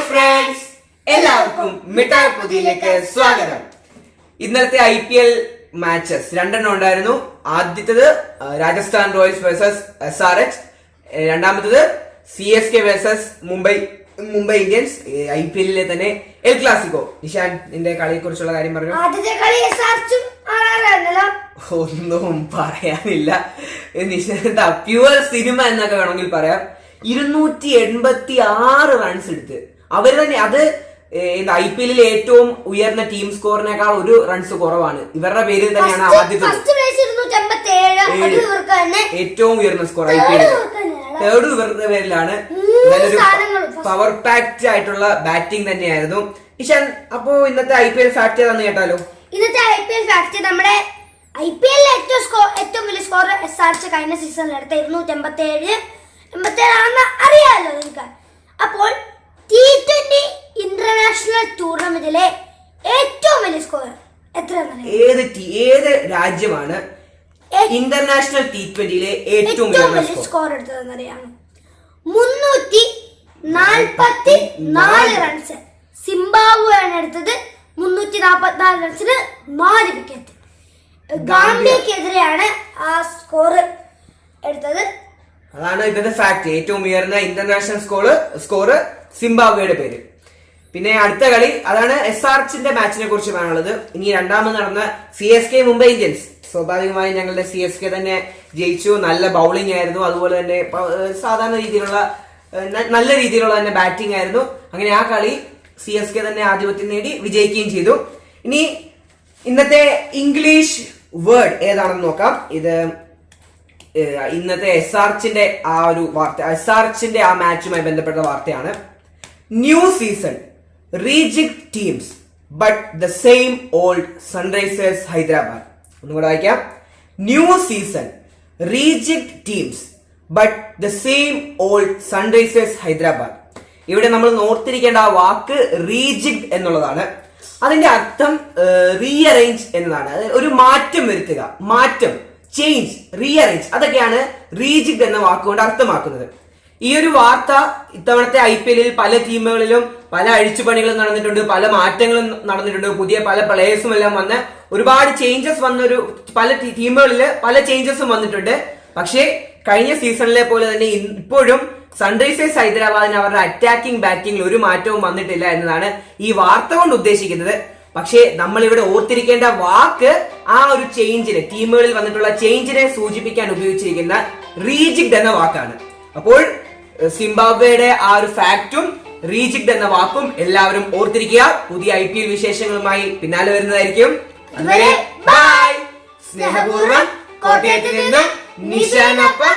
Friends, എല്ലാവർക്കും മിഠായി പൊതിയിലേക്ക് സ്വാഗതം. ഇന്നലത്തെ IPL മാച്ചസ് രണ്ടെണ്ണം ഉണ്ടായിരുന്നു. ആദ്യത്തേത് രാജസ്ഥാൻ റോയൽസ് വേഴ്സസ് SRH, രണ്ടാമത്തേത് CSK versus Mumbai Indians. IPL തന്നെ എൽ ക്ലാസിക്കോ. നിഷാൻ, നിന്റെ കളിയെ കുറിച്ചുള്ള കാര്യം പറഞ്ഞു. ഒന്നും പറയാനില്ല. നിഷാന്ത പ്യുവർ സിനിമ എന്നൊക്കെ വേണമെങ്കിൽ പറയാം. 286 റൺസ് എടുത്ത് അവര് തന്നെ. അത് IPL ഏറ്റവും ഉയർന്ന ടീം സ്കോറിനേക്കാൾ ഒരു റൺസ് കുറവാണ്. ഇവരുടെ പേരിൽ തന്നെയാണ് ആദ്യത്തെ ഏറ്റവും ഉയർന്ന സ്കോർ IPL. തേർഡ് ഇവരുടെ പേരിലാണ്. നല്ലൊരു പവർ പാക്ഡ് ആയിട്ടുള്ള ബാറ്റിംഗ് തന്നെയായിരുന്നു. ഇഷാൻ, അപ്പോ ഇന്നത്തെ IPL ഫാക്ട് ഏതാന്ന് കേട്ടാലോ? ഇന്നത്തെ IPL ഫാക്ട് നമ്മുടെ IPL ഏറ്റവും വലിയ സ്കോർ SRH കഴിഞ്ഞ സീസണിൽ എടുത്ത 287 ആണെന്ന് അറിയാമല്ലോ നിങ്ങൾക്ക്. അപ്പോൾ T20 ഇന്റർനാഷണൽ ടൂർണമെന്റിലെ ഏറ്റവും വലിയ സ്കോർ എത്രയാണെന്ന് ഏത് രാജ്യമാണ് ഇന്റർനാഷണൽ T20യിലെ ഏറ്റവും വലിയ സ്കോർ എടുത്തതെന്ന് അറിയാമോ? 344 റൺസ്. സിംബാബ്വേയാണ് എടുത്തത്. 344 റൺസിന് 4 വിക്കറ്റ്. ഗാംബിയക്കെതിരെയാണ് ആ സ്കോർ എടുത്തത്. അതാണ് ഇന്നത്തെ ഫാക്ട്. ഏറ്റവും ഉയർന്ന ഇന്റർനാഷണൽ സ്കോർ സിംബാബ്വേയുടെ പേര്. പിന്നെ അടുത്ത കളി അതാണ് SRHന്റെ മാച്ചിനെ കുറിച്ച് പറയാനുള്ളത്. ഇനി രണ്ടാമത് നടന്ന CSK മുംബൈ ഇന്ത്യൻസ്. സ്വാഭാവികമായും ഞങ്ങളുടെ CSK തന്നെ ജയിച്ചു. നല്ല ബൗളിംഗ് ആയിരുന്നു. അതുപോലെ തന്നെ സാധാരണ രീതിയിലുള്ള നല്ല രീതിയിലുള്ള തന്നെ ബാറ്റിംഗ് ആയിരുന്നു. അങ്ങനെ ആ കളി CSK തന്നെ ആധിപത്യം നേടി വിജയിക്കുകയും ചെയ്തു. ഇനി ഇന്നത്തെ ഇംഗ്ലീഷ് വേർഡ് ഏതാണെന്ന് നോക്കാം. ഇത് ഇന്നത്തെ SRHന്റെ ആ ഒരു വാർത്ത, SRHന്റെ ആ മാച്ചുമായി ബന്ധപ്പെട്ട വാർത്തയാണ്. New season rejigged teams but the same old Sunrisers Hyderabad. ഒന്നുകൂടെ വായിക്കാം. New season rejigged teams but the same old Sunrisers Hyderabad. ഇവിടെ നമ്മൾ ഓർത്തിരിക്കേണ്ട ആ വാക്ക് റീജിക്ഡ് എന്നുള്ളതാണ്. അതിന്റെ അർത്ഥം റീഅറേഞ്ച് എന്നതാണ്. ഒരു മാറ്റം വരുത്തുക, മാറ്റം, ചേഞ്ച്, റീഅറേഞ്ച്, അതൊക്കെയാണ് റീജിക്ഡ് എന്ന വാക്കുകൊണ്ട് അർത്ഥമാക്കുന്നത്. ഈ ഒരു വാർത്ത ഇത്തവണത്തെ IPL പല ടീമുകളിലും പല അഴിച്ചുപണികളും നടന്നിട്ടുണ്ട്, പല മാറ്റങ്ങളും നടന്നിട്ടുണ്ട്. പുതിയ പല പ്ലേയേഴ്സും എല്ലാം വന്ന് ഒരുപാട് ചേഞ്ചസ് വന്നൊരു പല ടീമുകളിൽ പല ചേഞ്ചസും വന്നിട്ടുണ്ട്. പക്ഷേ കഴിഞ്ഞ സീസണിലെ പോലെ തന്നെ ഇപ്പോഴും സൺറൈസേഴ്സ് ഹൈദരാബാദിന് അവരുടെ അറ്റാക്കിംഗ് ബാറ്റിംഗിൽ ഒരു മാറ്റവും വന്നിട്ടില്ല എന്നതാണ് ഈ വാർത്ത കൊണ്ട് ഉദ്ദേശിക്കുന്നത്. പക്ഷേ നമ്മൾ ഇവിടെ ഓർത്തിരിക്കേണ്ട വാക്ക് ആ ഒരു ചേഞ്ചിനെ, ടീമുകളിൽ വന്നിട്ടുള്ള ചേഞ്ചിനെ സൂചിപ്പിക്കാൻ ഉപയോഗിച്ചിരിക്കുന്ന റീജിക്ഡ് എന്ന വാക്കാണ്. അപ്പോൾ സിംബാബ്വേയുടെ ആ ഒരു ഫാക്റ്റും റീജിക്ഡ് എന്ന വാക്കും എല്ലാവരും ഓർത്തിരിക്കുക. പുതിയ IPL വിശേഷങ്ങളുമായി പിന്നാലെ വരുന്നതായിരിക്കും. അതുവരെ ബൈ. സ്നേഹപൂർവ്വം കോട്ടയത്തിൽ നിന്നും നിഷാനൊപ്പം.